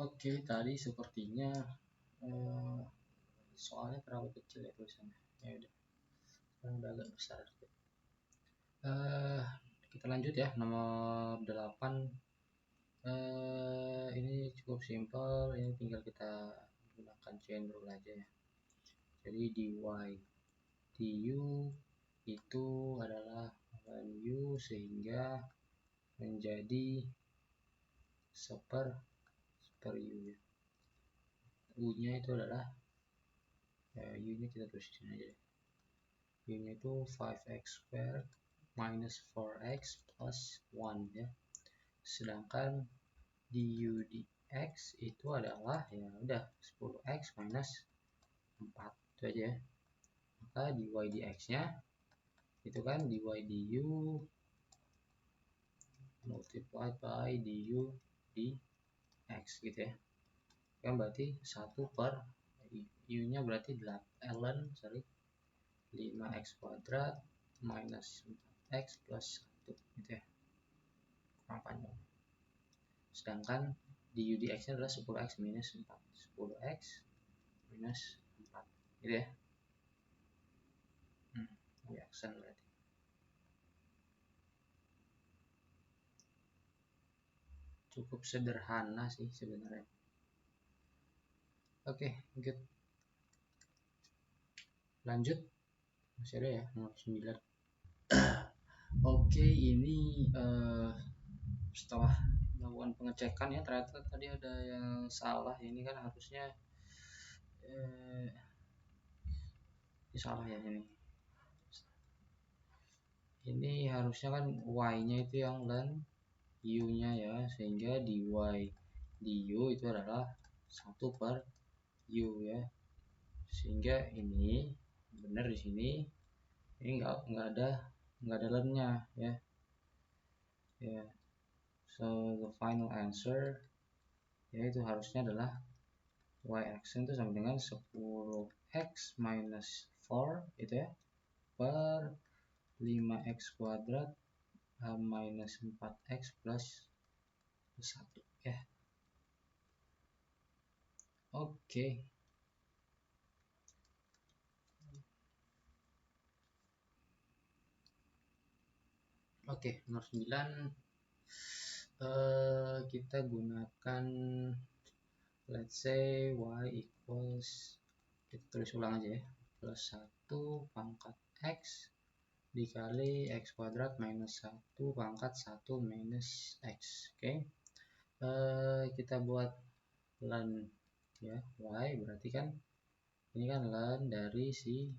Oke, tadi sepertinya soalnya terlalu kecil ya tulisannya. Ya udah, sekarang udah agak besar dikit. Kita lanjut ya, nomor 8. Ini cukup simpel, ini tinggal kita gunakan chain rule aja ya. Jadi dy du itu adalah u sehingga menjadi seper u ya. U nya itu adalah u nya kita tulis di sini aja deh. U nya itu 5x squared minus 4x plus 1 ya. Sedangkan du dx itu adalah ya udah 10x minus 4 itu aja ya. Maka dy dx nya itu kan dy du multiplied by du dx gitu ya. Kan berarti 1 per u nya berarti 5x kuadrat minus 4x plus 1 gitu ya, kurang panjang. Sedangkan du dx nya adalah 10x minus 4, 10x minus 4 gitu ya. Reaction berarti. Cukup sederhana sih sebenarnya. Oke, good. Lanjut. Masih ada ya, nomor 9. Oke, ini setelah melakukan pengecekan ya, ternyata tadi ada yang salah. Ini kan harusnya ini salah ya ini. Ini harusnya kan y-nya itu yang ln u-nya ya, sehingga dy du itu adalah 1 per u ya. Sehingga ini benar di sini. Ini nggak ada ln-nya ya. Ya. So the final answer yaitu harusnya adalah y action itu sama dengan 10x minus 4 itu ya, per 5x kuadrat minus 4x plus 1 ya. Oke. Oke, nomor 9 kita gunakan let's say y equals, kita tulis ulang aja ya, plus 1 pangkat x dikali x kuadrat minus 1 pangkat 1 minus x. Oke. Kita buat ln ya y, berarti kan ini kan ln dari si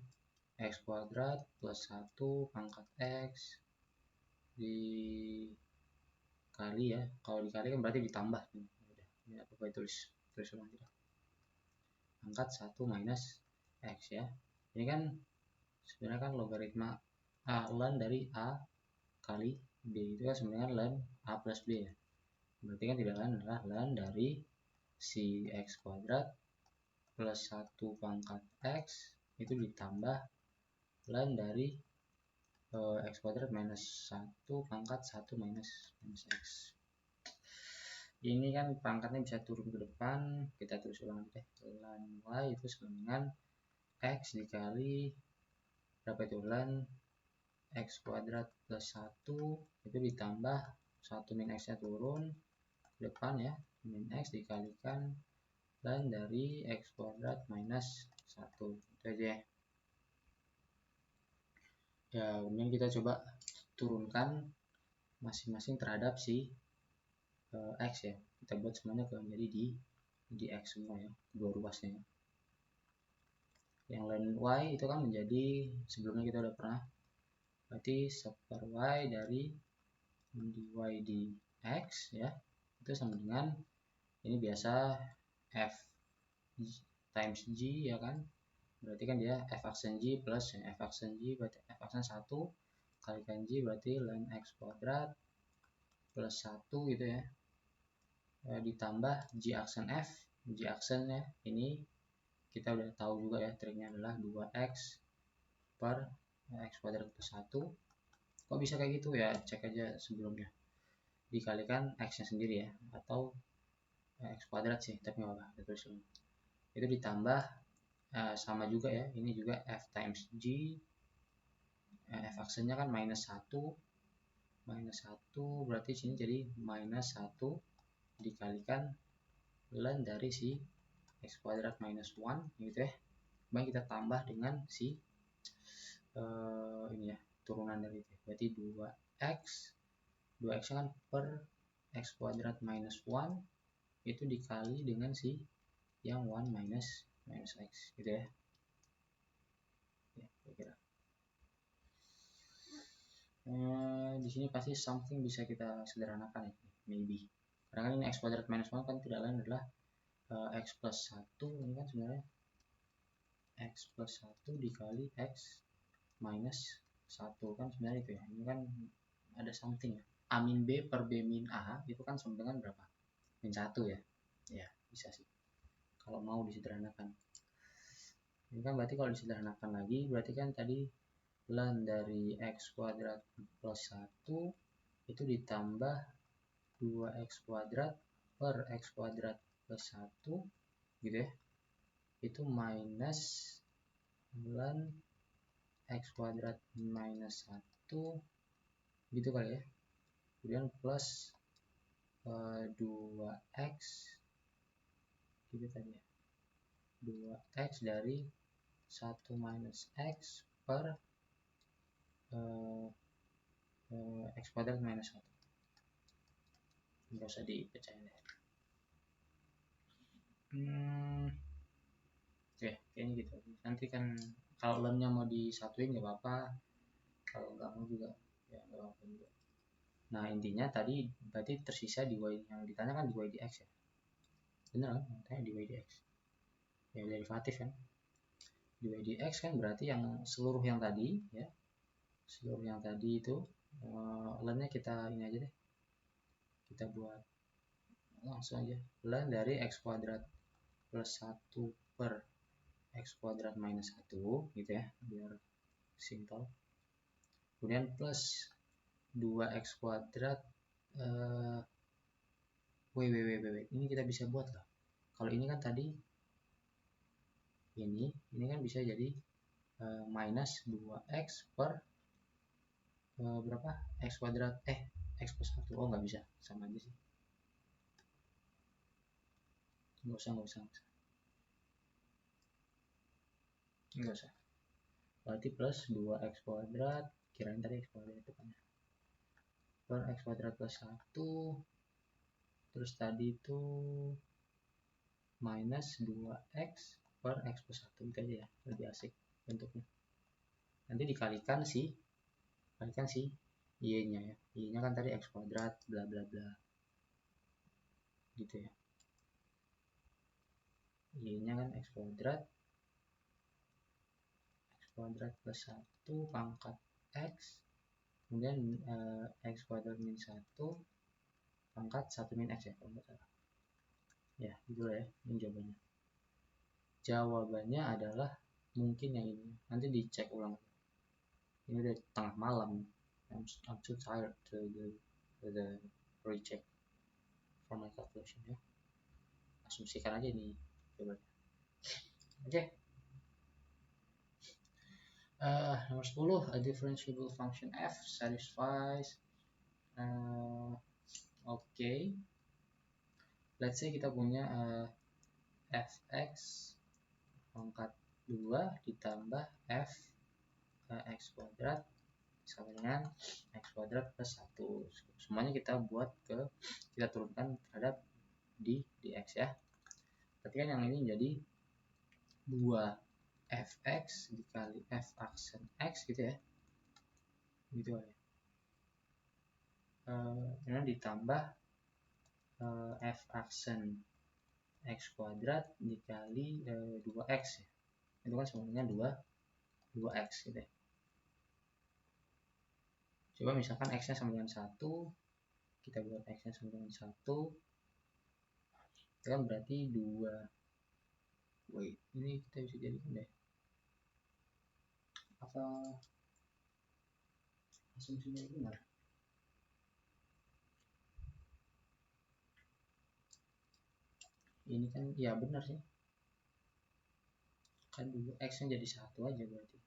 x kuadrat plus 1 pangkat x dikali ya, kalau dikali kan berarti ditambah. Udah, ini apa tulis ulang tidak, pangkat 1 minus x ya. Ini kan sebenarnya kan logaritma ln dari a kali b itu kan sebenarnya ln a plus b ya. Berarti kan tidak lain adalah ln dari si x kuadrat plus 1 pangkat x itu ditambah ln dari x kuadrat minus 1 pangkat 1 minus x. Ini kan pangkatnya bisa turun ke depan, kita tulis ulang deh. Ln y itu sama dengan x dikali berapa itu, ln x kuadrat plus 1 itu ditambah 1 min x nya turun ke depan ya, min x dikalikan ln dari x kuadrat minus 1 itu aja ya. Kemudian kita coba turunkan masing-masing terhadap si x ya. Kita buat semuanya menjadi di x semua ya, dua ruasnya ya. Yang ln y itu kan menjadi, sebelumnya kita udah pernah, berarti seper y dari dy dx ya, itu sama dengan ini biasa f times g ya kan, berarti kan dia f aksen g plus ya, f aksen g berarti f aksen 1 kalikan g berarti ln x kuadrat plus 1 gitu ya, ditambah g aksen f. G aksennya ini kita udah tahu juga ya, triknya adalah 2x per x kuadrat plus 1. Kok bisa kayak gitu ya, cek aja sebelumnya, dikalikan x nya sendiri ya, atau X kuadrat sih, tapi nggak apa-apa, terus itu ditambah sama juga ya, ini juga F times G, F aksennya kan minus 1 berarti sini jadi minus 1 dikalikan ln dari si X kuadrat minus 1 gitu ya. Kemudian kita tambah dengan si ini ya, turunan dari itu, berarti 2x kan per X kuadrat minus 1 itu dikali dengan si yang 1 minus x gitu ya. Ya, kira-kira. Di sini pasti something bisa kita sederhanakan ya, maybe. Karena kan ini x kuadrat minus 1 kan tidak lain adalah x plus 1, ini kan sebenarnya x plus 1 dikali x minus 1 kan sebenarnya itu ya. Ini kan ada something ya. A min B per B min A itu kan sama dengan berapa? Min 1 ya. Ya, bisa sih. Kalau mau disederhanakan. Ini kan berarti kalau disederhanakan lagi, berarti kan tadi ln dari x kuadrat plus 1 itu ditambah 2x kuadrat per x kuadrat plus 1 gitu ya, itu minus ln x kuadrat minus 1 gitu kali ya, kemudian plus 2x gitu tadi ya, 2x dari 1 minus x per x kuadrat minus 1. Nggak usah dipecahin deh. Oke, kayaknya gitu. Nanti kan kalau lemnya mau disatuin nggak apa-apa, kalau nggak mau juga ya nggak apa-apa juga. Nah intinya tadi berarti tersisa dy yang ditanya kan dy dx ya, bener kan? Tanya dy dx ya, derivatif kan, dy dx kan berarti yang seluruh yang tadi ya, seluruh yang tadi itu lemnya kita ini aja deh, kita buat langsung aja ln dari x kuadrat plus 1 per x kuadrat minus 1 gitu ya, biar simple. Kemudian plus 2x kuadrat ini kita bisa buat lah. Kalau ini kan tadi ini kan bisa jadi minus 2x per berapa? X kuadrat x plus 1. Oh nggak bisa, sama aja sih. Nggak usah. Berarti plus 2x kuadrat, kirain tadi x kuadrat itu kan, per x kuadrat plus 1, terus tadi itu minus 2x per x plus 1 gitu aja ya, lebih asik bentuknya. Nanti dikalikan si y-nya ya, y-nya kan tadi x kuadrat bla bla bla gitu ya, y-nya kan x kuadrat plus 1 pangkat x, kemudian x kuadrat min 1 pangkat 1 min x ya kalau nggak salah ya, gitu ya. Ini jawabannya adalah mungkin yang ini, nanti dicek ulang, ini udah tengah malam, I'm too tired to the recheck for my calculation ya, asumsikan aja ini jawabannya. Oke. Nomor 10, a differentiable function f satisfies okay. Let's say kita punya fx pangkat 2 ditambah f x kuadrat sama dengan x kuadrat plus 1. Semuanya kita turunkan terhadap dx ya. Berarti kan yang ini jadi 2fx dikali f aksen x gitu ya, gitu ya. Kemudian ditambah f aksen x kuadrat dikali 2x ya, itu kan semuanya 2x gitu ya. Coba misalkan x nya sama dengan 1, kita buat x nya sama dengan 1, itu kan berarti 2. Wait, ini kita bisa jadikan deh, apa asumsinya benar? ini kan ya benar sih, kan dulu x nya jadi 1 aja, berarti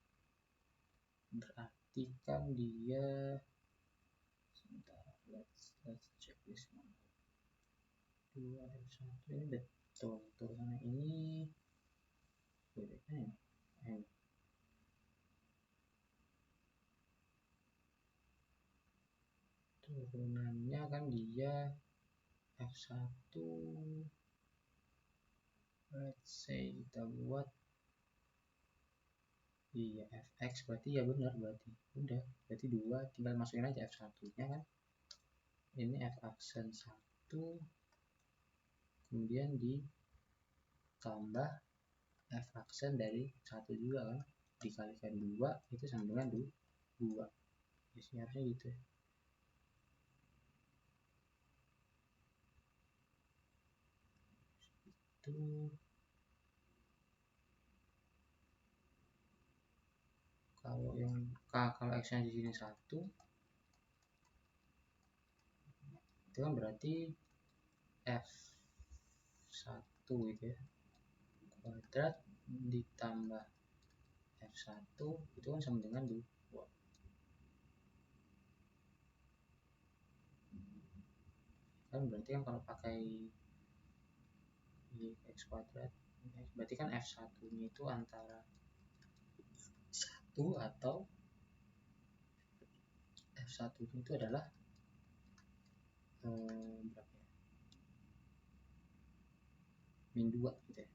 kan dia sebentar, let's check this one. 2F1 ini betul, turunan ini bedanya turunannya kan dia F1, let's say kita buat iya fx, berarti ya benar, berarti udah, berarti 2 tinggal masukin aja f1 nya kan, ini f aksen 1 kemudian ditambah f aksen dari 1 juga kan, dikalikan 2 itu sama dengan 2, jadi harusnya gitu ya. Itu kalau yang kalau x nya di sini 1 itu kan berarti f1 gitu ya, kuadrat ditambah f1 itu kan sama dengan 2. Kan berarti kan kalau pakai x kuadrat berarti kan f1 nya itu antara 1 atau f1 itu adalah berapa ya, min 2 gitu ya,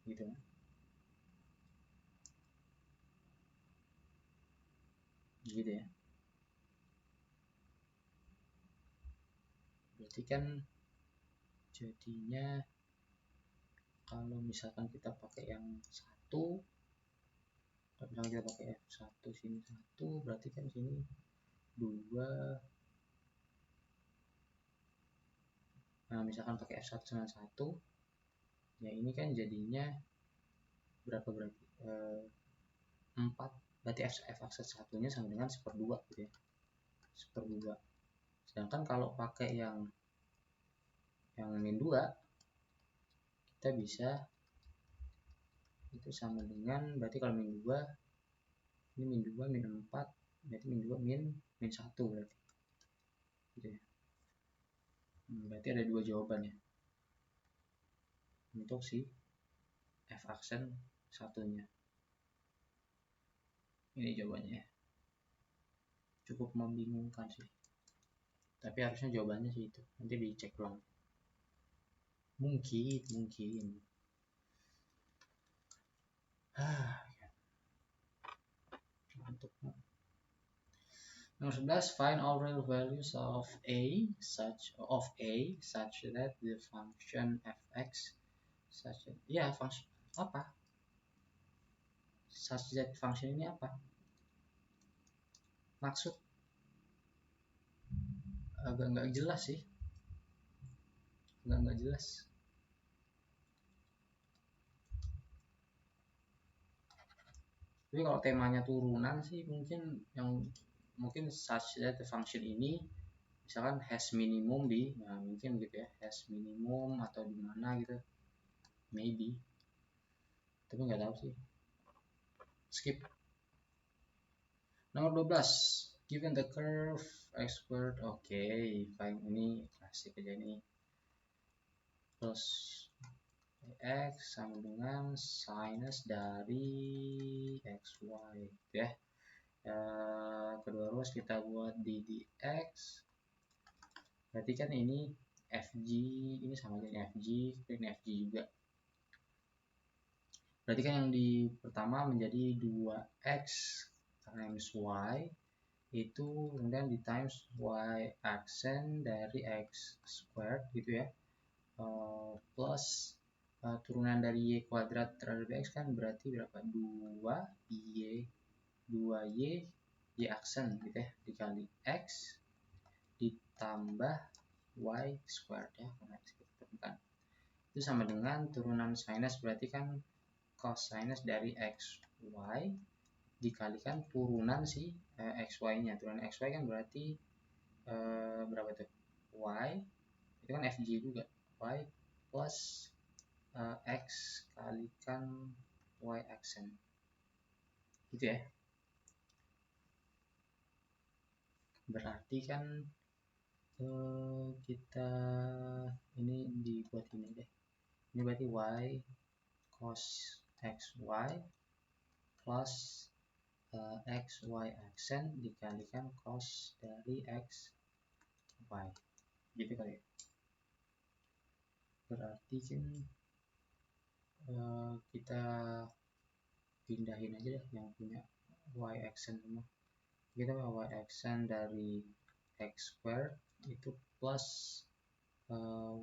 gitu kan. Gitu ya, berarti kan jadinya kalau misalkan kita pakai yang 1, kalau misalkan kita pakai F1 sini 1 berarti kan sini 2. Nah misalkan pakai F1 sama 1 ya ini kan jadinya berapa, berarti 4, berarti f aksen 1 nya sama dengan 1/2 gitu ya, 1/2. Sedangkan kalau pakai yang min 2 kita bisa itu sama dengan, berarti kalau min 2 ini min 2 min 4 berarti min 2 min 1 berarti gitu ya. Berarti ada 2 jawaban ya untuk si f aksen 1 nya. Ini jawabannya ya, cukup membingungkan sih, tapi harusnya jawabannya sih itu, nanti dicek ulang, mungkin untuk nomor 11, find all real values of a such that the function fx such that, ya function apa, such that function ini apa maksud, agak nggak jelas sih, nggak jelas. Tapi kalau temanya turunan sih mungkin such that the function ini misalkan has minimum di, nah mungkin gitu ya, has minimum atau di mana gitu, maybe, tapi nggak tahu sih, skip. Nomor 12, given the curve x squared, oke, fine, ini klasik aja nih, plus x sama dengan sinus dari xy gitu ya. Kedua ruas kita buat di dx, berarti kan ini fg ini sama dengan fg, ini fg juga, berarti kan yang di pertama menjadi 2x times y itu kemudian di times y aksen dari x squared gitu ya, plus turunan dari y kuadrat terhadap x kan berarti berapa, 2y y aksen gitu ya, dikali x ditambah y squared ya, karena x kita temukan itu sama dengan turunan sinus, berarti kan cosinus dari xy dikalikan turunan si xy nya, turunan xy kan berarti berapa tuh, y itu kan fg juga, y plus x kalikan y accent gitu ya. Berarti kan kita ini dibuat ini deh, ini berarti y cos xy plus xy accent dikalikan cos dari x y gitu kali ya. Berarti kan kita pindahin aja deh yang punya y accent semua. Kita y accent dari x squared itu plus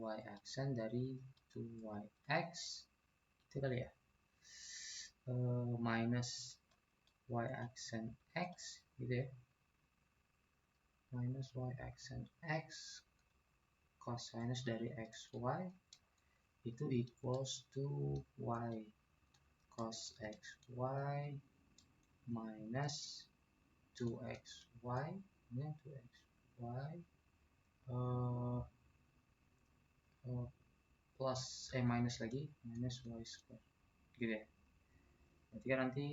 y accent dari 2yx itu kali ya, minus y accent x gitu ya, minus y accent x cosinus dari xy itu equals to y cos xy minus 2xy ini 2xy plus minus lagi minus y square gitu ya. Berarti kan nanti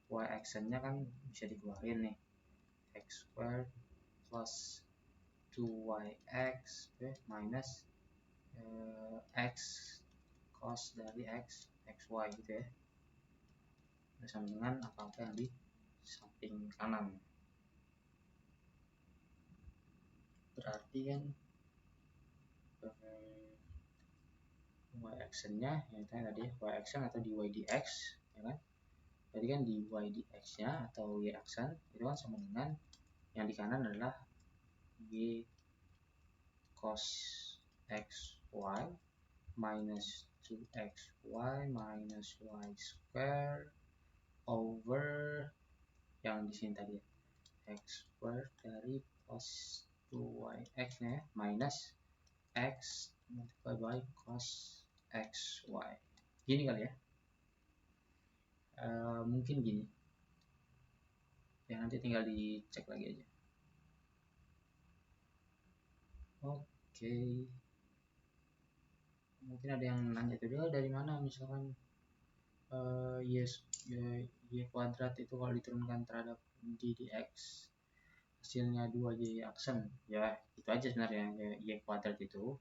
y accent-nya kan bisa dikeluarin nih, x squared plus 2yx minus x cos dari x xy gitu ya, bersama dengan apa-apa yang di samping kanan. Berarti kan y accent-nya yang tadi y accent atau dy dx ya kan. Berarti kan dy dx-nya atau y accent itu kan sama dengan yang di kanan adalah y cos xy minus 2xy minus y square over yang di sini tadi x square dari cos 2yx nya minus x multiplied by cos xy gini kali ya. Mungkin gini ya, nanti tinggal dicek lagi aja. Oke. Mungkin ada yang nanya itu dia dari mana misalkan y kuadrat itu kalau diturunkan terhadap d dx hasilnya 2y aksen ya, itu aja sebenarnya. Y kuadrat itu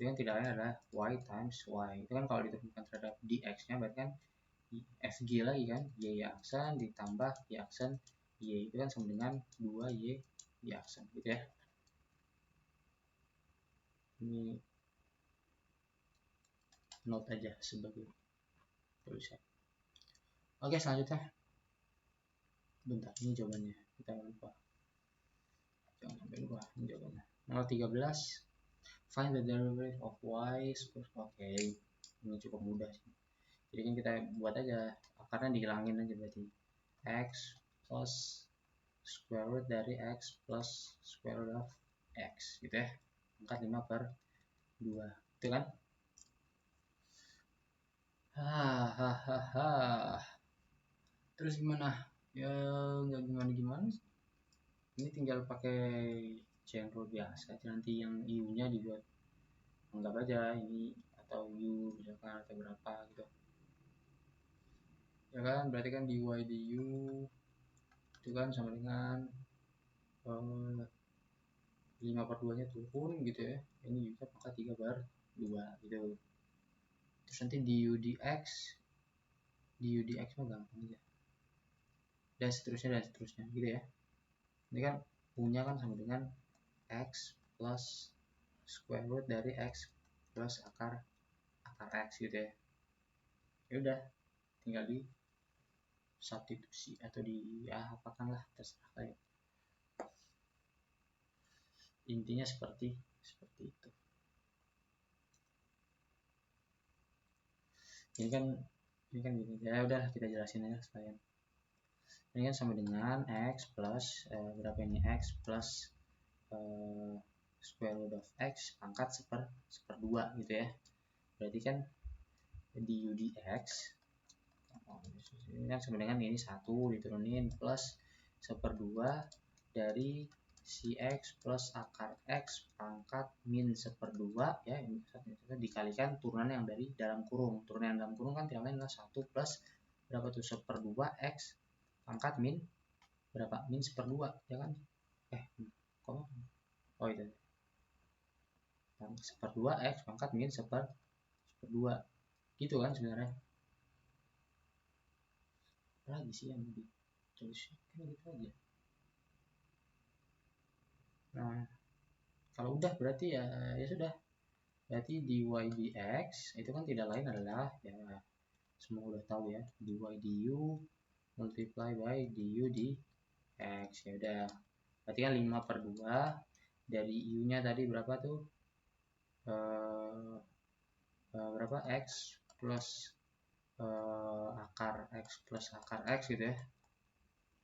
kan tidak lain adalah y times y, itu kan kalau diturunkan terhadap dx nya berarti kan fg lagi kan, y aksen ditambah y aksen y itu kan sama dengan 2y aksen gitu ya. Ini note aja sebagai tulisan. Oke, selanjutnya bentar, ini jawabannya kita lupa, jangan sampai lupa. Ini jawabannya nomor 13, find the derivative of y square. Oke, ini cukup mudah sih, jadi kan kita buat aja akarnya, dihilangin aja, berarti x plus square root dari x plus square root of x gitu ya, angkat 5/2 itu kan. Terus gimana ya, nggak gimana sih, ini tinggal pakai chain rule biasa aja, nanti yang u nya dibuat anggap aja ini atau u misalkan atau berapa gitu ya kan. Berarti kan dy du itu kan sama dengan 5/2 nya turun gitu ya, ini juga maka 3/2 gitu. Terus nanti du dx mah gampang aja, dan seterusnya gitu ya. Ini kan punya kan sama dengan x plus square root dari x plus akar x gitu ya. Ya udah, tinggal di substitusi atau di apakan lah, terserah kayak. Intinya seperti itu. Ini kan gini ya, udah kita jelasin aja sekalian. Ini kan sama dengan x plus berapa ini, x plus square root of x pangkat 1/2 gitu ya. Berarti kan du dx ini kan sama dengan ini 1 diturunin plus 1/2 dari si X plus akar X pangkat min 1/2 ya, ini dikalikan turunan yang dari dalam kurung. Turunan yang dalam kurung kan tidak lain adalah 1 plus berapa tuh 1/2 X pangkat min berapa, min 1/2 ya kan, kok oh itu 1/2 X pangkat min 1/2 gitu kan sebenarnya. Lagi sih yang ditulis kan gitu aja. Nah kalau udah berarti ya sudah, berarti dy dx itu kan tidak lain adalah ya semua udah tahu ya, dy du multiply by du dx. Ya udah, berarti kan 5/2 dari u nya tadi berapa tuh, berapa x plus akar x plus akar x gitu ya,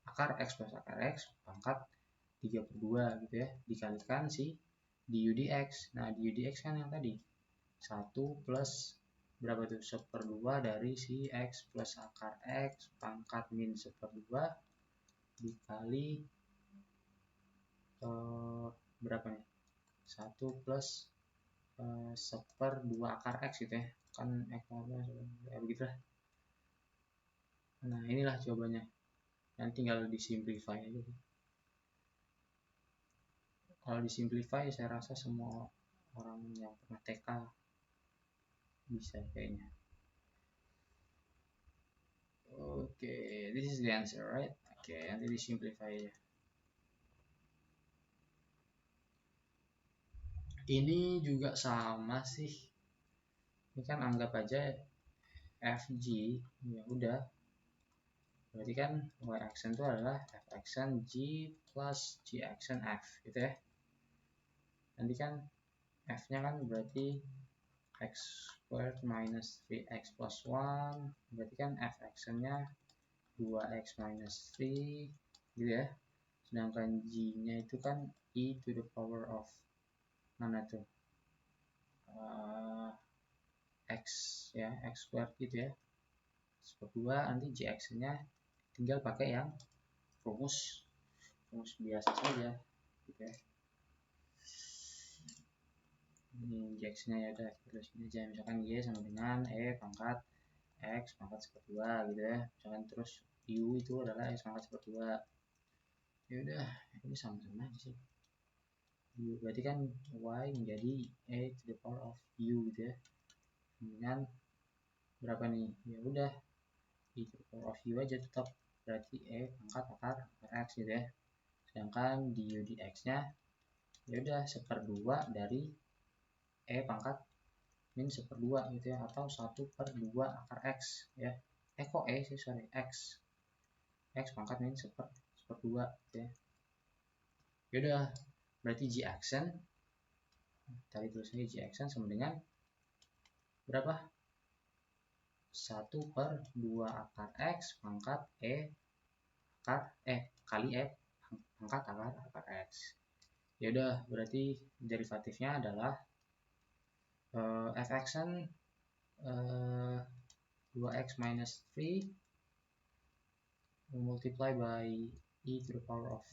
akar x plus akar x pangkat 3/2 gitu ya, dikalikan si du dx. Nah du dx kan yang tadi 1 plus berapa tuh 1/2 dari si x plus akar x pangkat min 1/2 dikali berapa nih, 1 plus 1/2 akar x gitu ya kan, x ya begitulah. Nah inilah jawabannya, nanti tinggal disimplify aja. Kalau disimplify saya rasa semua orang yang pernah TK bisa kayaknya. Oke, this is the answer, right? Oke, nanti disimplify aja. Ini juga sama sih. Ini kan anggap aja fg, ya udah. Berarti kan y action itu adalah f action g plus g action f, gitu ya. Nanti kan f-nya kan berarti x squared minus 3x plus 1, berarti kan f action-nya 2x minus 3 gitu ya. Sedangkan g-nya itu kan e to the power of mana tuh, x ya, x squared gitu ya, 1/2. Nanti g action-nya tinggal pakai yang rumus biasa saja gitu ya. Ini x-nya ya udah terus ini aja, misalkan y sama dengan e pangkat x pangkat 1/2 gitu ya, misalkan terus u itu adalah x pangkat 1/2. Ya udah, ini sama-sama aja sih. U berarti kan y menjadi e to the power of u gitu ya, dengan berapa nih, ya udah e to the power of u aja tetap, berarti e pangkat akar x gitu ya. Sedangkan du dx-nya ya udah 1/2 dari e pangkat min 1/2 gitu ya, atau 1/2 akar x ya. Kok sih, sorry, x pangkat min 1/2 gitu ya. Yaudah, berarti g action tadi tulisannya g action sama dengan berapa, 1/2 akar x pangkat kali pangkat akar x. Ya udah, berarti derivatifnya adalah f action 2x minus 3 multiply by e to the power of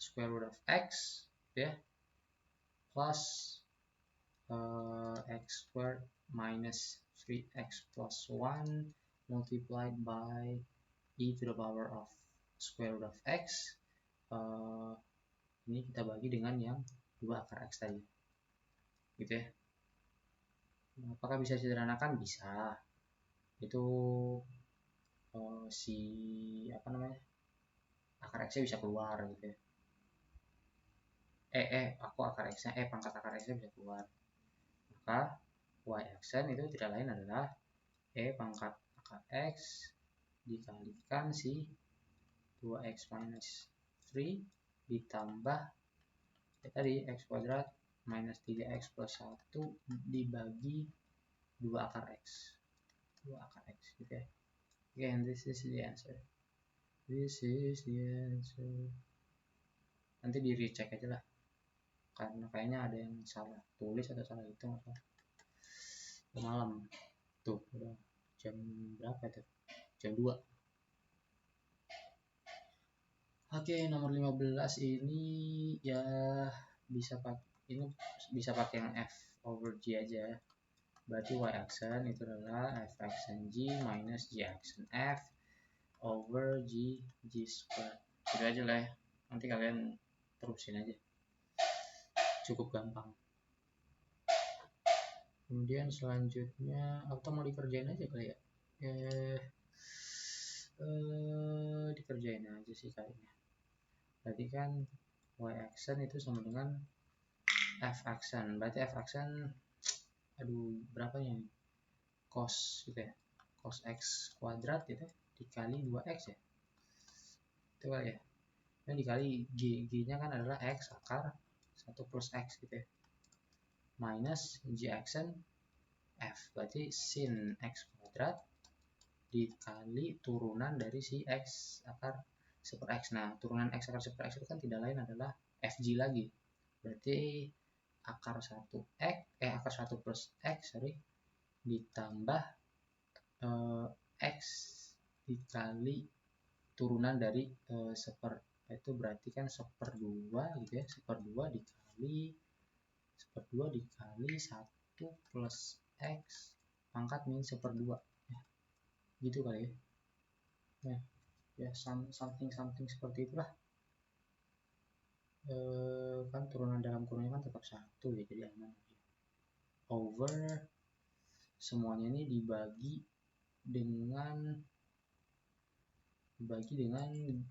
square root of x ya, plus x squared minus 3x plus 1 multiplied by e to the power of square root of x. Ini kita bagi dengan yang 2 akar x tadi gitu ya. Apakah bisa disederhanakan? Bisa. Itu si apa namanya, akar x nya bisa keluar gitu ya. Aku akar x nya pangkat akar x nya bisa keluar, maka y action itu tidak lain adalah e pangkat akar x dikalikan si 2x minus 3 ditambah tadi x kuadrat minus 3x plus 1 dibagi 2 akar x gitu ya. Again, this is the answer. Nanti di recheck aja lah, karena kayaknya ada yang salah tulis atau salah hitung atau malam tuh. Udah jam berapa tuh, jam 2. Oke, nomor 15 ini ya bisa pakai yang f over g aja. Berarti y aksen itu adalah f aksen g minus g aksen f over g square. Gitu aja lah ya. Nanti kalian terusin aja. Cukup gampang. Kemudian selanjutnya atau mau dikerjain aja kali ya. Dikerjain aja sih kayaknya. Berarti kan y aksen itu sama dengan f aksen. Berarti f aksen berapa ya? Cos gitu ya. Cos x kuadrat gitu dikali 2x ya. Itu kali ya. Yang dikali g-nya kan adalah x akar 1 plus x gitu ya. Minus g aksen f. Berarti sin x kuadrat dikali turunan dari si x akar 1 per x. Nah, turunan x akar 1 per x itu kan tidak lain adalah fg lagi. Berarti akar 1 plus x ditambah x dikali turunan dari itu berarti kan 1/2 gitu ya. 1/2 dikali 1 plus x pangkat min 1/2 ya. Gitu kali ya. Ya something seperti itulah. Kan turunan dalam kurungnya kan tetap 1 ya, jadi aman aja. Over semuanya ini dibagi dengan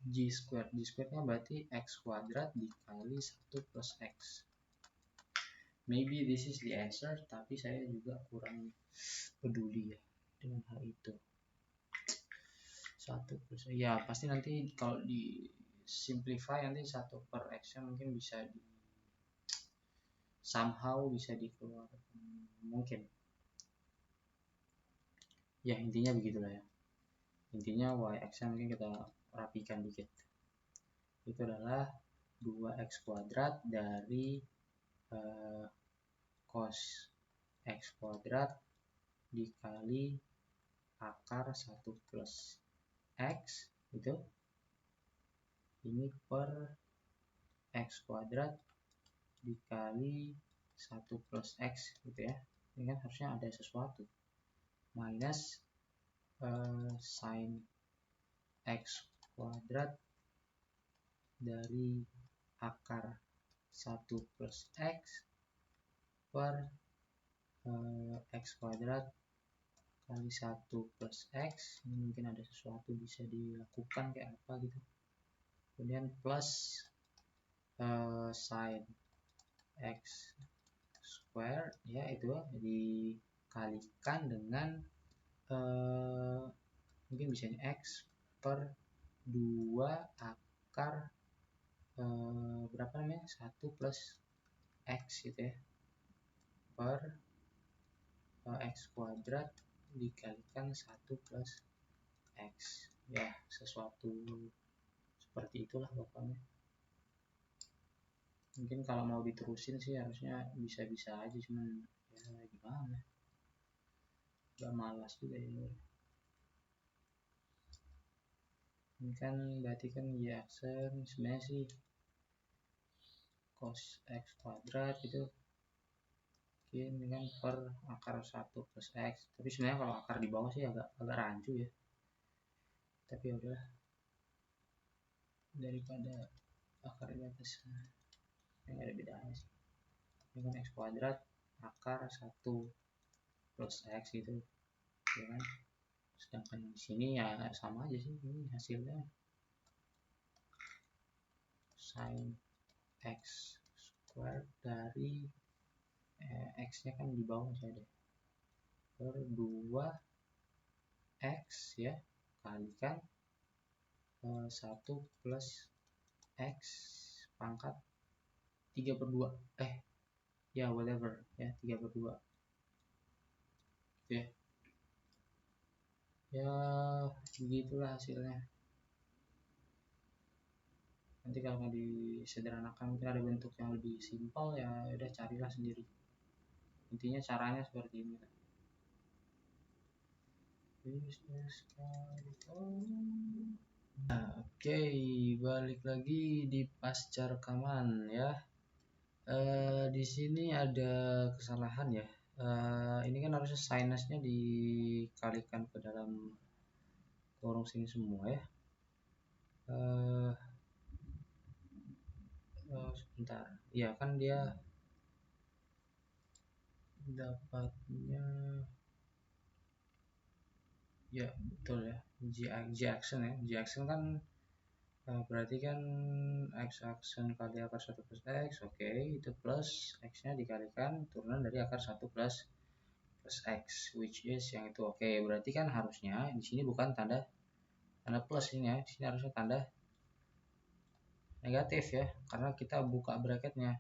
g square. G square nya berarti x kuadrat dikali 1 plus x. Maybe this is the answer, tapi saya juga kurang peduli ya dengan hal itu. 1 plus ya pasti nanti kalau di simplify nanti 1 per x nya mungkin bisa somehow bisa dikeluarkan mungkin. Ya intinya begitulah ya. Intinya y aksen mungkin kita rapikan dikit. Itu adalah 2x kuadrat dari cos x kuadrat dikali akar 1 plus x itu ini per x kuadrat dikali 1 plus x gitu ya. Ini kan harusnya ada sesuatu minus sin x kuadrat dari akar 1 plus x per x kuadrat kali 1 plus x. Ini mungkin ada sesuatu bisa dilakukan kayak apa gitu. Kemudian plus sin x square ya itu dikalikan dengan mungkin bisa x per 2 akar berapa namanya 1 plus x gitu ya per x kuadrat dikalikan 1 plus x ya, sesuatu seperti itulah pokoknya. Mungkin kalau mau diterusin sih harusnya bisa-bisa aja, cuman ya gimana, gak malas juga ya. Ini kan berarti kan y aksen sebenarnya sih cos x kuadrat itu ini kan per akar 1 plus x, tapi sebenarnya kalau akar di bawah sih agak rancu ya, tapi ya udah daripada akar di atas yang ada bedanya sih. Ini kan x kuadrat akar 1 plus x gitu ya kan, sedangkan di sini ya sama aja sih, ini hasilnya sin x square dari x nya kan di bawah masih ada per 2x ya kalikan 1 plus x pangkat 3/2 ya whatever ya 3/2 ya. Ya begitulah hasilnya. Nanti kalau mau disederhanakan mungkin ada bentuk yang lebih simpel ya udah carilah sendiri. Intinya caranya seperti ini. Oke, balik lagi di pasca rekaman ya. Di sini ada kesalahan ya. Ini kan harusnya sinusnya dikalikan ke dalam kurung sini semua ya. Eh, Sebentar. Ya kan dia dapatnya ya betul ya. G action ya. G action kan berarti kan x action kali akar 1 plus x, oke, itu plus x-nya dikalikan turunan dari akar 1 plus x, which is yang itu. Oke, berarti kan harusnya di sini bukan tanda plus ini ya, di sini harusnya tanda negatif ya, karena kita buka bracketnya,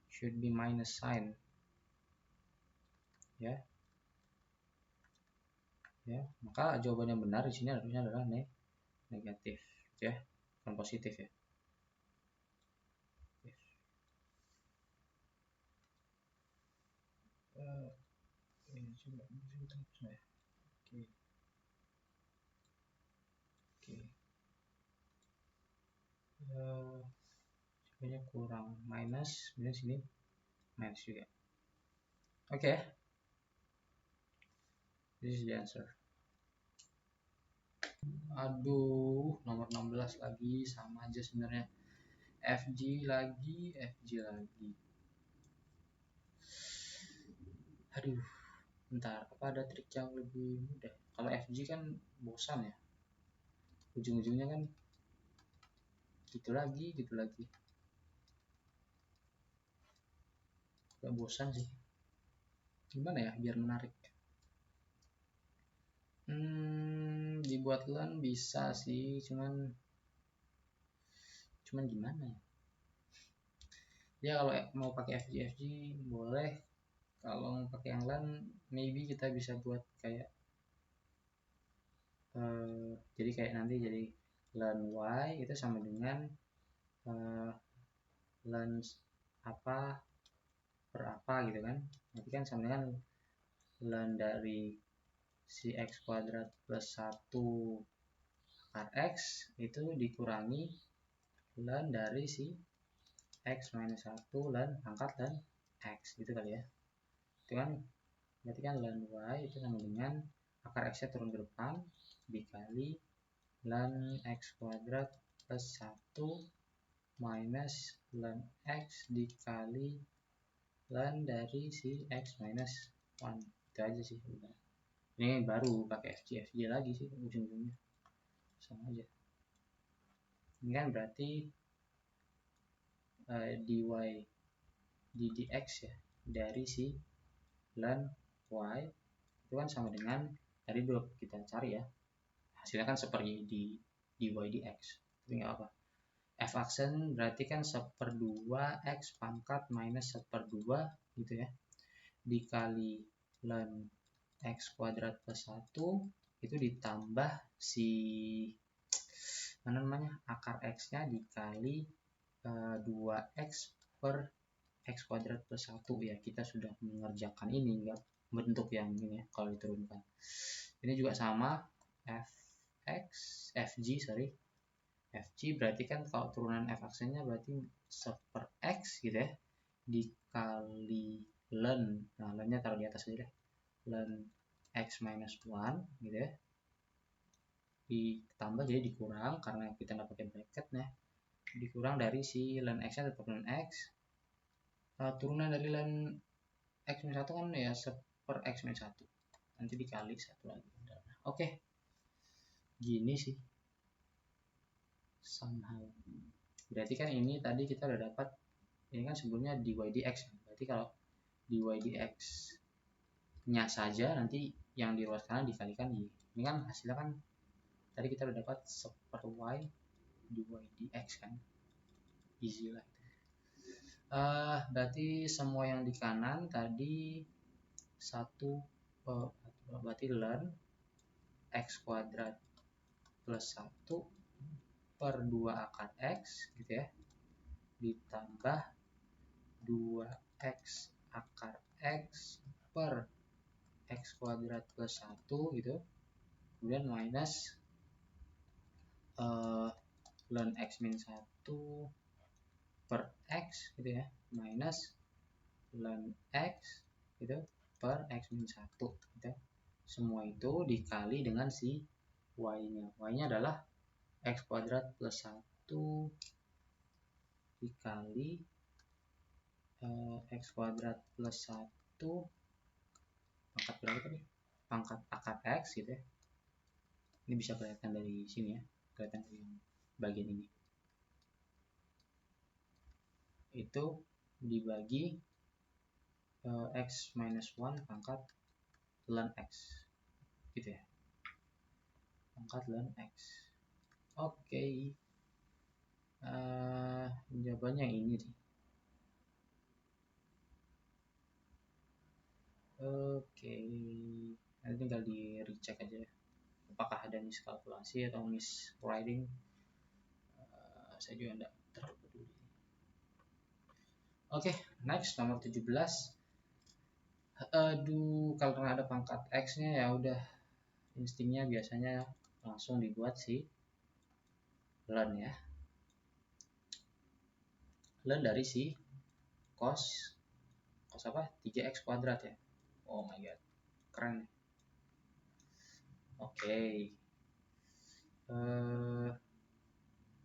should be minus sign ya. Ya, maka jawaban yang benar di sini harusnya adalah negatif ya, bukan positif ya. Ini coba ya. Oke. Oke. Sebenarnya kurang minus, kemudian sini minus juga. Oke. This is the answer. Aduh, nomor 16 lagi, sama aja sebenarnya. FG lagi. Aduh, bentar, apa ada trik yang lebih mudah? Kalau FG kan bosan ya, ujung-ujungnya kan gitu lagi. Gak bosan sih. Gimana ya biar menarik? Dibuat LAN bisa sih, cuman gimana ya? Ya kalau mau pakai FG boleh. Kalau mau pakai yang LAN, maybe kita bisa buat kayak jadi kayak nanti jadi LAN Y itu sama dengan LAN apa per apa gitu kan. Nanti kan sama dengan LAN dari si x kuadrat plus 1 akar x itu dikurangi LAN dari si x minus 1 LAN pangkat dan x gitu kali ya. Itu kan berarti kan LAN y itu sama dengan akar x nya turun ke depan dikali LAN x kuadrat plus 1 minus LAN x dikali LAN dari si x minus 1. Itu aja sih udah. Ini baru pakai FG lagi sih ujung-ujungnya, sama aja. Ini kan berarti dy di dx ya dari si LAN y itu kan sama dengan tadi dulu kita cari ya, hasilnya kan seperti di dy dx, tapi nggak apa. F aksen berarti kan 1/2 x pangkat minus 1/2 gitu ya, dikali LAN x kuadrat plus 1 itu ditambah si mana namanya akar x nya dikali 2x per x kuadrat plus 1 ya. Kita sudah mengerjakan ini, enggak bentuk yang ini ya kalau diturunkan. Ini juga sama fg berarti kan kalau turunan f aksennya berarti 1/x gitu ya, dikali LAN, nah LAN nya taruh di atas aja deh, LAN x minus 1 gitu ya, ditambah jadi dikurang karena kita nggak pakai bracket ya, dikurang dari si LAN x nya tetap LAN x, turunan dari LAN x minus 1 kan ya 1/x minus 1, nanti dikali 1 lagi. Oke, gini sih somehow. Berarti kan ini tadi kita udah dapat, ini kan sebelumnya dy dx, berarti kalau dy dx nya saja nanti yang di ruas kanan dikalikan y. Ini kan hasilnya kan tadi kita udah dapat 1/y dy dx kan, easy lah. Berarti semua yang di kanan tadi berarti LAN x kuadrat plus 1/2 akar x gitu ya, ditambah 2x akar x per x kuadrat plus 1 gitu, kemudian minus ln x min 1 per x gitu ya, minus ln x gitu per x min 1 gitu. Semua itu dikali dengan si y-nya. Y-nya adalah x kuadrat plus 1 dikali x kuadrat plus 1 pangkat berapa tadi? Pangkat akar x gitu ya. Ini bisa kelihatan dari sini ya, kelihatan dari bagian ini. Itu dibagi x minus 1 pangkat ln x gitu ya, pangkat ln x. Oke. Jawabannya ini sih. Oke, nanti tinggal di recheck aja ya, apakah ada miskalkulasi atau miswriting. Saya juga enggak terlalu peduli. Oke, next nomor 17. Kalau ada pangkat x-nya ya udah instingnya biasanya langsung dibuat si ln ya. Ln dari si cos apa? 3x kuadrat ya. Oh my god. Keren. Oke.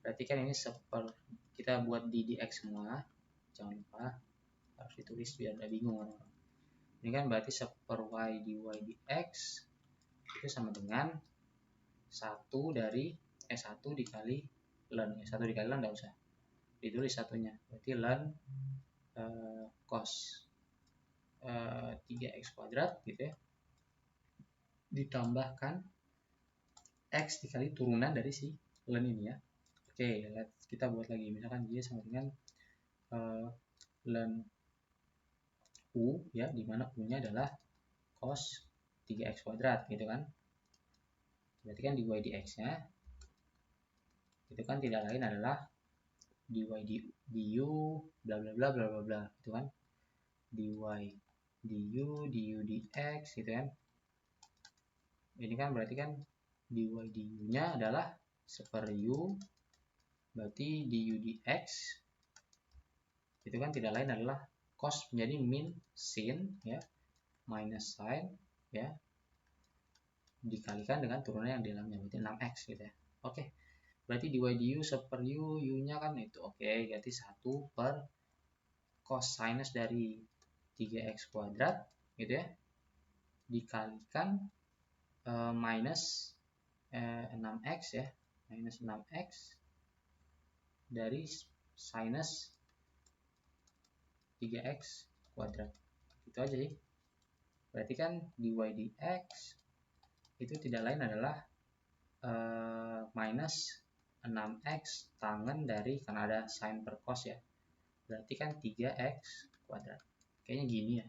Berarti kan ini kita buat di x semua. Jangan lupa harus ditulis biar nggak bingung orang-orang. Ini kan berarti seper y dy dx itu sama dengan 1 dari 1 dikali ln. 1 dikali ln nggak usah ditulis satunya. Berarti ln cos 3x kuadrat gitu ya, ditambahkan x dikali turunan dari si ln ini ya. Oke, kita buat lagi. Misalkan dia sama dengan ln u ya, dimana u-nya adalah cos 3x kuadrat gitu kan. Berarti kan dy dx-nya itu kan tidak lain adalah dy du bla bla bla bla bla bla gitu kan. Dy du dx gitu kan. Ini kan berarti kan dy du-nya adalah seper u, berarti du dx itu kan tidak lain adalah cos menjadi min sin ya, minus sin ya, dikalikan dengan turunan yang di dalamnya, berarti 6x gitu ya. Oke, berarti dy du seper u, u-nya kan itu. Oke, berarti 1 per cos sinus dari 3x kuadrat gitu ya, dikalikan minus 6x ya, minus 6x dari sinus 3x kuadrat. Itu aja sih. Berarti kan dy dx itu tidak lain adalah minus 6x tangen dari, karena ada sin per cos ya, berarti kan 3x kuadrat. Kayaknya gini ya,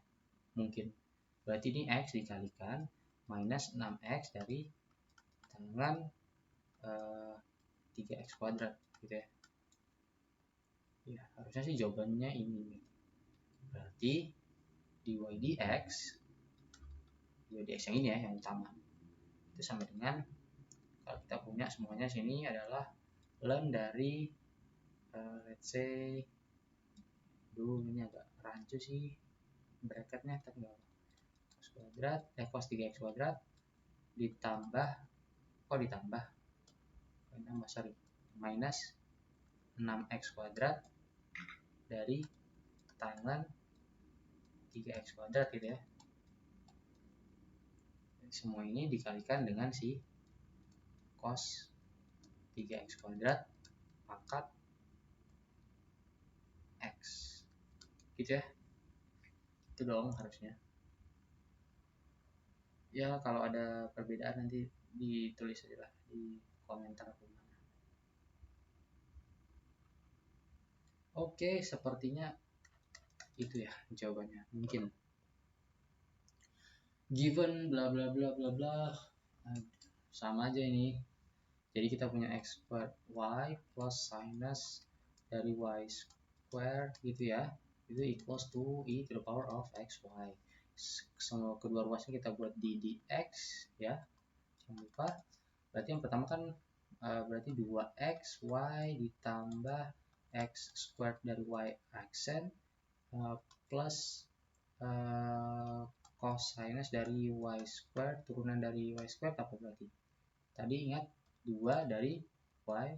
mungkin. Berarti ini x dikalikan minus 6x dari tangan 3x kuadrat gitu ya. Ya, harusnya sih jawabannya ini. Berarti dy dx yang ini ya, yang utama, itu sama dengan, kalau kita punya semuanya sini adalah ln dari let's say, ini agak rancu sih bracketnya, tapi nggak apa, cos kuadrat cos 3x kuadrat ditambah sorry, minus 6x kuadrat dari tangan 3x kuadrat gitu ya. Semua ini dikalikan dengan si cos 3x kuadrat pangkat x gitu ya. Itu dong harusnya ya. Kalau ada perbedaan nanti ditulis aja lah di komentar atau mana. Oke, sepertinya itu ya jawabannya. Mungkin given bla bla bla bla bla, sama aja ini. Jadi kita punya x squared y plus sinus dari y square gitu ya, itu equals to e to the power of xy. Semua kedua ruasnya kita buat d dx ya, jangan lupa. Berarti yang pertama kan berarti 2x y ditambah x squared dari y aksen plus cosinus dari y squared, turunan dari y squared apa berarti? Tadi ingat 2 dari y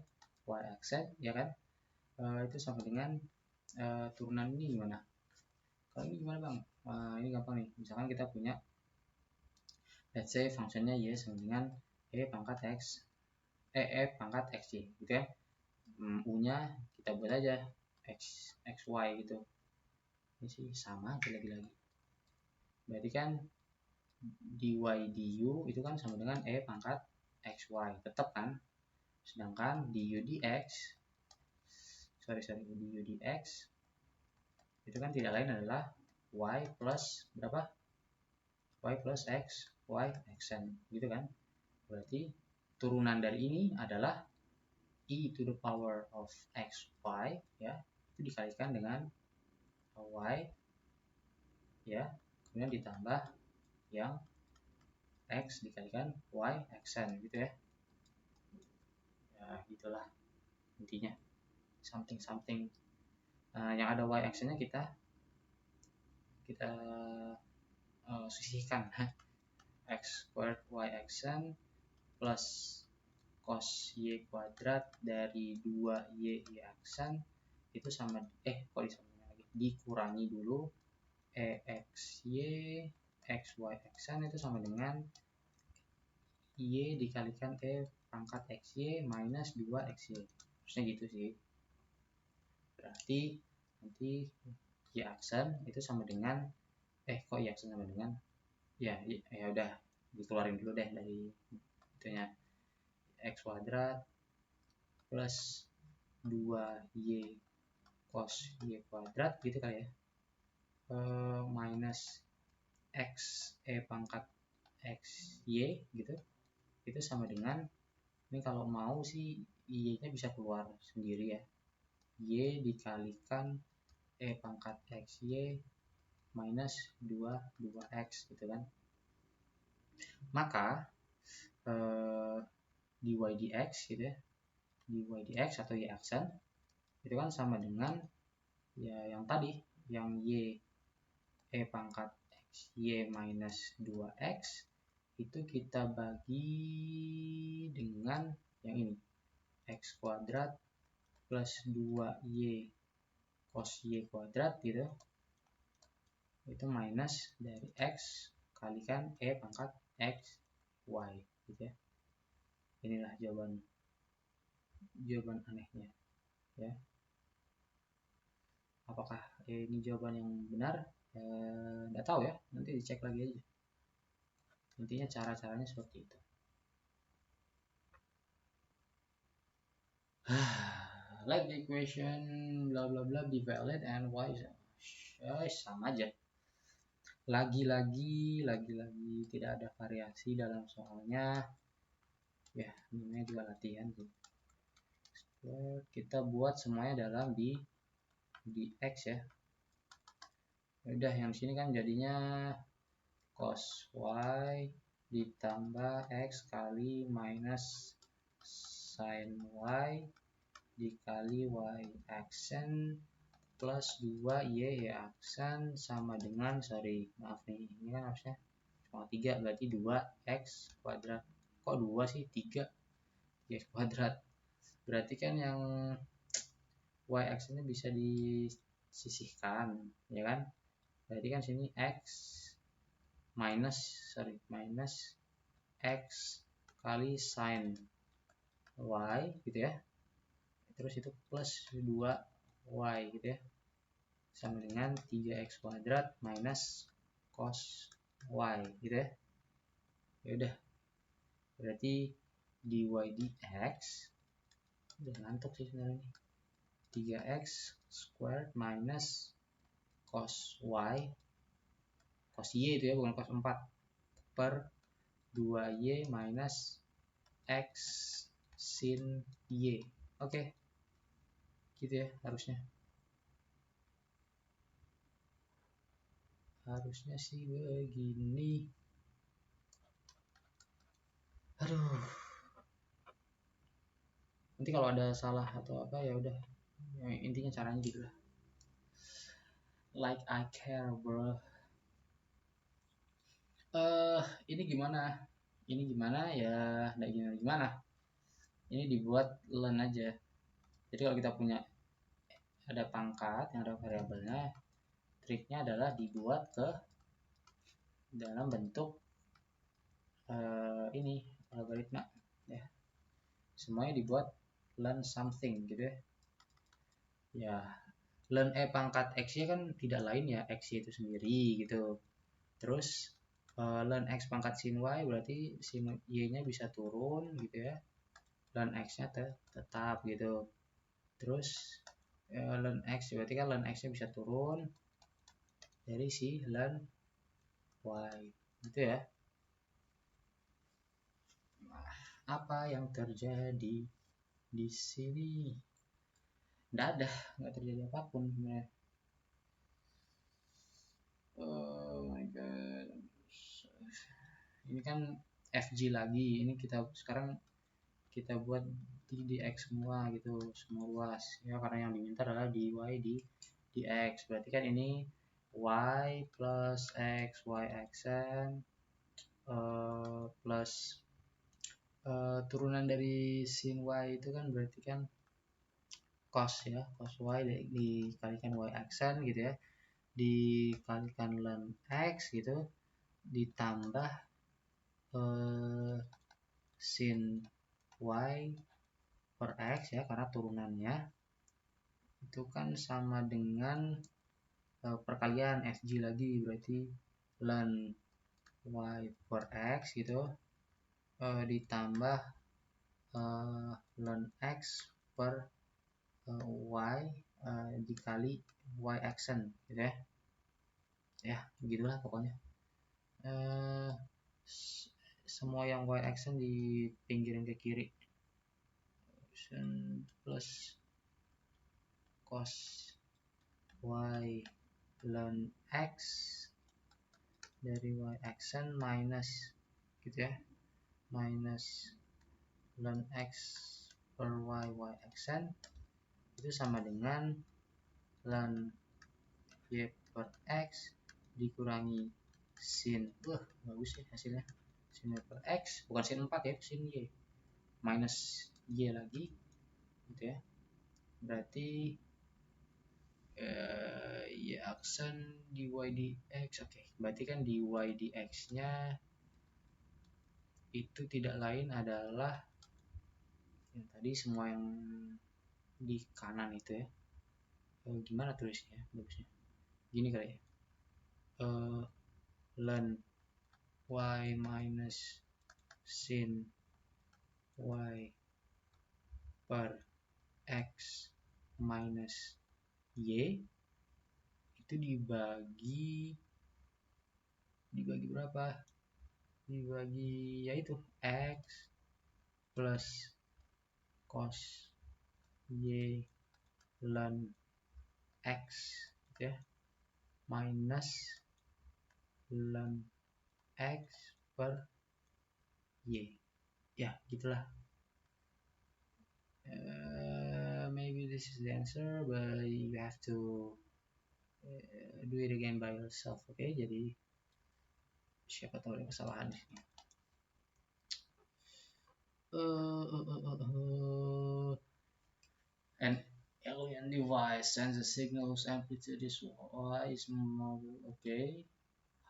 aksen, ya kan? Itu sama dengan turunan ini gimana? Kalau ini gimana bang? Ini gampang nih. Misalkan kita punya, let's say fungsinya y sama dengan e pangkat x, pangkat xy, gitu ya. U-nya kita buat aja xy gitu. Ini sih sama aja lagi-lagi. Berarti kan dy du itu kan sama dengan e pangkat xy, tetap kan? Sedangkan du dx, du dx itu kan tidak lain adalah y plus berapa? Y plus x, y xn, gitu kan? Berarti turunan dari ini adalah e to the power of xy, ya, itu dikalikan dengan y, ya, kemudian ditambah yang x dikalikan y xn, gitu ya. Ya, gitulah intinya, something yang ada y xn-nya kita sisihkan. X squared y xn plus cos y kuadrat dari 2y aksen itu sama kok disamain lagi, dikurangi dulu xy xy aksen itu sama dengan y dikalikan pangkat xy minus 2xy, harusnya gitu sih. Berarti nanti y aksen itu sama dengan kok y aksen sama dengan ya udah dikeluarin dulu deh dari itunya, x kuadrat plus 2y cos y kuadrat gitu kali ya, minus x pangkat xy gitu, itu sama dengan, ini kalau mau sih y nya bisa keluar sendiri ya, y dikalikan pangkat xy minus 2x gitu kan. Maka dy dx gitu ya, dy dx atau y aksen itu kan sama dengan ya yang tadi, yang y pangkat xy minus 2x itu kita bagi dengan yang ini, x kuadrat plus 2y cos y kuadrat gitu, itu minus dari x kalikan pangkat x y gitu ya. Inilah jawaban anehnya ya. Apakah ini jawaban yang benar? Nggak tahu ya, nanti dicek lagi aja. Intinya cara-caranya seperti itu. Let the equation bla bla bla be valid and why sama aja. Lagi-lagi tidak ada variasi dalam soalnya. Ya, namanya juga latihan sih. Kita buat semuanya dalam di x ya. Udah, yang sini kan jadinya cos y ditambah x kali minus sin y dikali y aksen plus 2y aksen sama dengan, maaf nih, ini kan harusnya cuma 3, berarti 2x kuadrat. Kok 2 sih? 3 y kuadrat. Berarti kan yang y aksennya bisa disisihkan, ya kan? Berarti kan sini x minus x kali sin y gitu ya, terus itu plus 2y gitu ya, sama dengan 3x kuadrat minus cos y gitu ya. Ya udah, berarti dy dx, udah ngantuk sih sebenarnya, 3x squared minus cos y, cos y itu ya, bukan cos 4, per 2y minus x sin y. Oke. Gitu ya harusnya. Harusnya sih begini. Aduh. Nanti kalau ada salah atau apa ya udah, ya, intinya caranya gitu lah. Like I care bro. Ini gimana? Ini gimana ya? Nggak gimana? Ini dibuat len aja. Jadi kalau kita punya ada pangkat yang ada variabelnya, triknya adalah dibuat ke dalam bentuk ini algoritma ya. Semuanya dibuat learn something gitu ya. Ya, learn pangkat x-nya kan tidak lain ya x itu sendiri gitu. Terus learn x pangkat sin y berarti sin y-nya bisa turun gitu ya. Learn x-nya tetap gitu. Terus learn x berarti kan learn x-nya bisa turun dari si learn y gitu ya. Nah, apa yang terjadi di sini? Nggak terjadi apapun sebenarnya. Oh my god, ini kan FG lagi, ini kita sekarang kita buat di X semua gitu, semua luas ya, karena yang diminta adalah dy di X, berarti kan ini Y plus X, Y xn plus turunan dari sin Y itu kan berarti kan cos ya, cos Y dikalikan Y xn gitu ya, dikalikan ln X gitu, ditambah sin Y per X ya, karena turunannya itu kan sama dengan perkalian FG lagi, berarti ln Y per X gitu ditambah ln X per Y dikali Y xn gitu ya. Ya begitulah pokoknya. Semua yang Y xn dipinggirin ke kiri, plus cos Y ln X dari Y xn minus gitu ya, minus ln X per Y xn itu sama dengan ln Y per X dikurangi sin, bagus ya hasilnya, sin Y per X bukan sin 4 ya, sin Y minus Y lagi gitu ya, berarti Y aksen dy dx. Oke, berarti kan dy dx nya itu tidak lain adalah yang tadi semua yang di kanan itu ya. Gimana tulisnya bagusnya, gini kali ya, ln Y minus sin Y per X minus Y itu dibagi berapa, dibagi yaitu X plus cos Y ln X ya, minus ln X per Y ya, gitulah. Maybe this is the answer, but you have to do it again by yourself. Oke, jadi siapa tahu ada kesalahan di sini. An alien device sends a signal whose amplitude is y is model. Okay,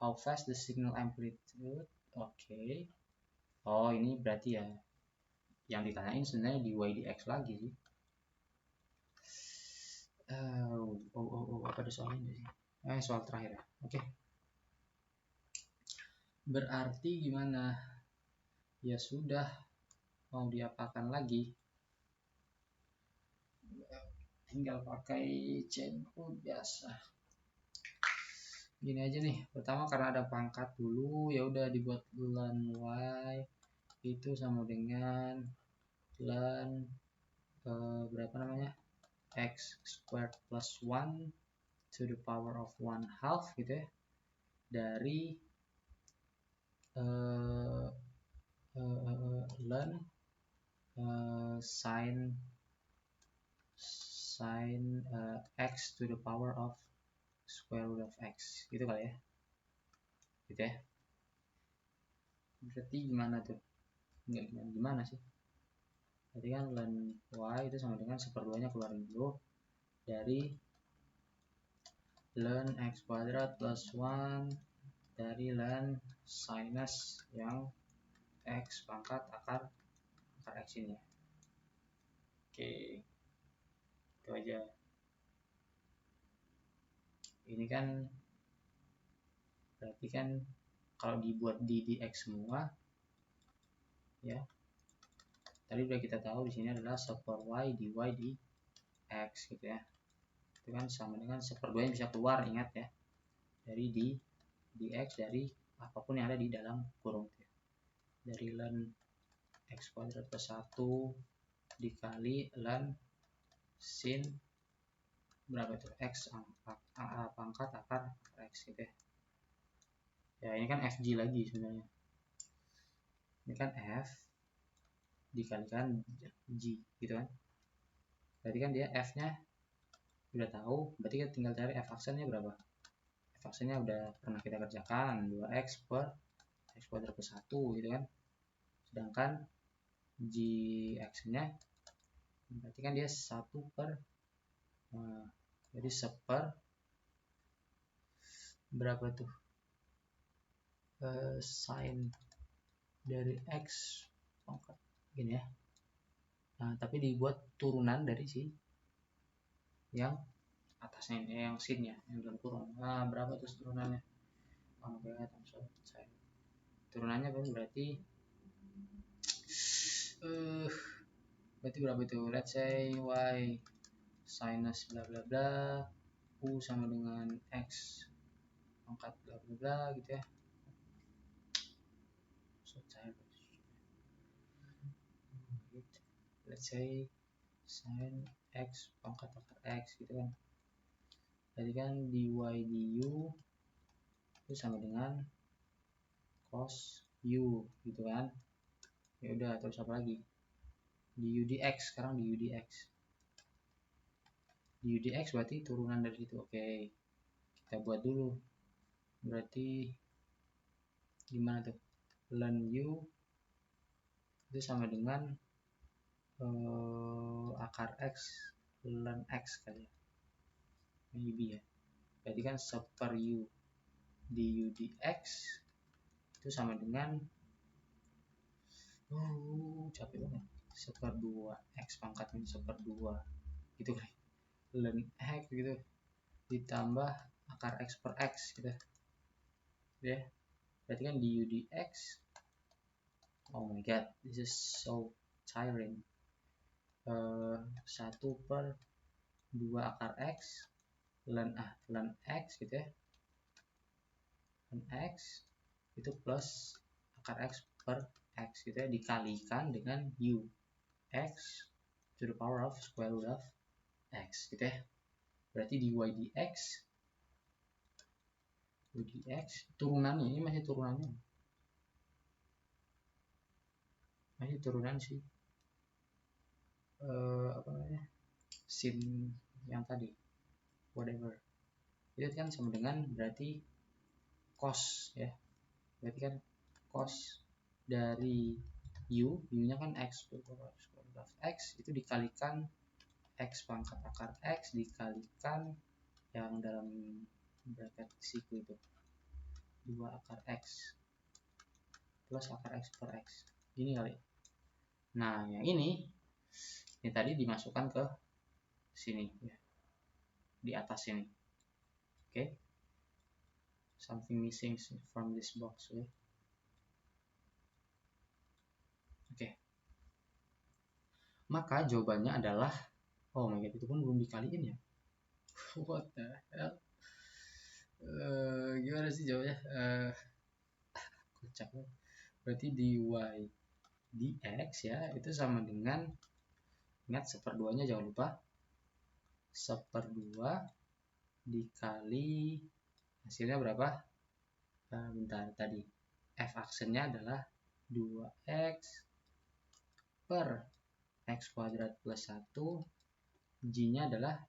how fast the signal amplitude? Okay. Oh, ini berarti ya yang ditanyain sebenarnya di y dx lagi sih. Apa ada soalnya sih? Soal terakhir ya. Oke. Berarti gimana? Ya sudah, mau diapakan lagi? Tinggal pakai chainrule biasa. Gini aja nih. Pertama karena ada pangkat dulu, ya udah dibuat ln y itu sama dengan ln berapa namanya? X squared plus 1 to the power of 1/2 gitu ya, dari ln sin x to the power of square root of x gitu kali ya, gitu ya. Berarti gimana tuh? Nggak gimana sih, berarti kan ln y itu sama dengan 1/2 keluarin dulu dari ln x kuadrat plus 1 dari ln sinus yang x pangkat akar x ini ya. Oke, itu aja. Ini kan berarti kan kalau dibuat di dx semua ya, tadi udah kita tahu di sini adalah 1/y dy di x gitu ya, itu kan sama dengan 1/2 yang bisa keluar, ingat ya, dari dx dari apapun yang ada di dalam kurung ya. Dari ln x kuadrat plus 1 dikali ln sin berapa tuh x pangkat akar x gitu ya. Ya ini kan fg lagi sebenarnya, ini kan f dikalikan g gitu kan, berarti kan dia f nya udah tahu, berarti kita tinggal cari f aksennya berapa. F aksennya udah pernah kita kerjakan, 2x per x kuadrat plus 1 gitu kan, sedangkan g aksennya berarti kan dia 1 per jadi 1/, berapa tuh, sin dari x pangkat gini ya. Nah, tapi dibuat turunan dari si yang atasnya ini, yang sin ya, yang dalam kurung. Nah, berapa tuh turunannya? Turunannya berarti berapa itu? Let's say y sinus bla bla bla u sama dengan x pangkat bla bla bla gitu ya. Let's say sin x pangkat akar x gitu kan. Jadi kan dy du itu sama dengan cos u gitu kan. Ya udah, terus apa lagi? Du dx, sekarang du dx. Du dx berarti turunan dari situ. Oke. Kita buat dulu. Berarti gimana tuh? Ln u itu sama dengan akar x ln x kali ya, maybe ya. Jadi kan 1/u du dx itu sama dengan capek banget, 1/2 x pangkat ini 1/2 gitu kan, ln x gitu ditambah akar x per x gitu ya. Berarti kan du dx, oh my god, this is so tiring, 1/2 akar x ln x gitu ya, ln x itu plus akar x per x gitu ya, dikalikan dengan u x to the power of square root of x gitu ya. Berarti dy dx turunannya ini masih turunan sih, apa namanya, sin yang tadi whatever itu kan sama dengan berarti cos ya, berarti kan cos dari u nya kan x to the power of square root of x itu dikalikan x pangkat akar x dikalikan yang dalam bracket siku itu 2 akar x plus akar x per x ini kali. Nah yang ini tadi dimasukkan ke sini ya, di atas ini. Oke. Something missing from this box ya. Oke. Maka jawabannya adalah, oh my god, itu pun belum dikaliin ya. What the hell? Gimana sih jawabnya? Kocak. Berarti dy dx ya itu sama dengan, ingat 1/2 jangan lupa, 1/2 dikali hasilnya berapa? Bentar, tadi f aksennya adalah 2x per x kuadrat plus 1, G-nya adalah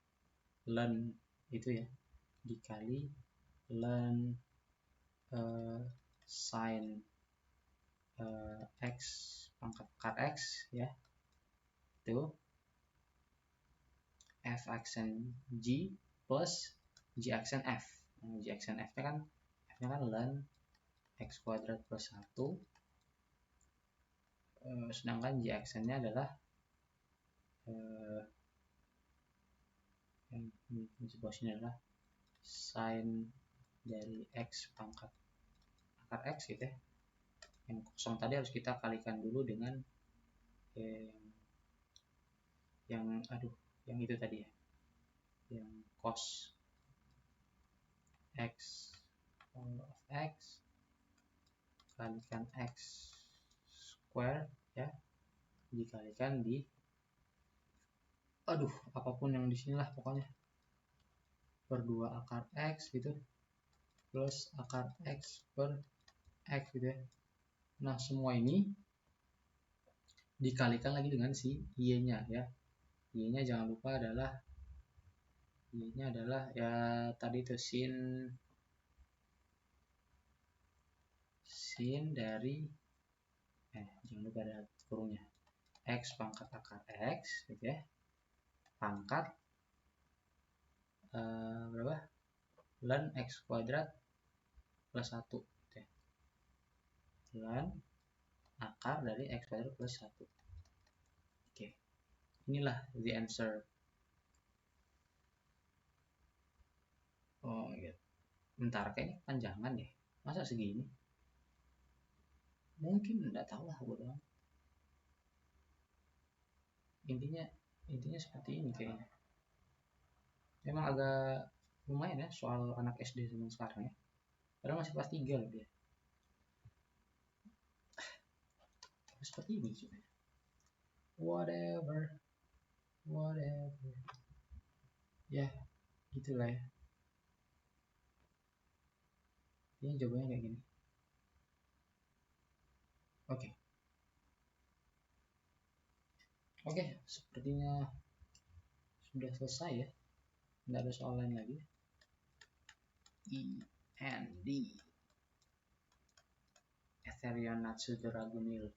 ln itu ya, dikali ln sin x pangkat akar x ya, itu f aksen G plus G aksen F. G aksen F nya kan ln x kuadrat plus 1, sedangkan G aksennya adalah yang di sebelah sini adalah sin dari x pangkat akar x gitu ya. Yang kosong tadi harus kita kalikan dulu dengan yang itu tadi ya, yang cos x of x kalikan x square ya, dikalikan di apapun yang di sinilah pokoknya per 2 akar x gitu plus akar x per x gitu ya. Nah semua ini dikalikan lagi dengan si y-nya ya. Y-nya jangan lupa adalah y-nya adalah ya tadi itu sin dari jangan lupa ada kurungnya, x pangkat akar x gitu ya, pangkat berapa, ln x kuadrat plus 1 gitu ya. Ln akar dari x kuadrat plus 1. Oke, inilah the answer. Oh gitu. Bentar, kayaknya panjangan deh, masa segini? Mungkin enggak tahu lah gue doang. Intinya seperti ini kayaknya. Memang agak lumayan ya soal anak SD zaman sekarang ya. Padahal masih kelas 3 loh dia. Seperti ini sebenarnya. Whatever. Ya, gitulah ya. Ini jawabannya kayak gini. Oke, sepertinya sudah selesai ya. Nggak ada soal lain lagi. END Etherion Natsu Dragonil.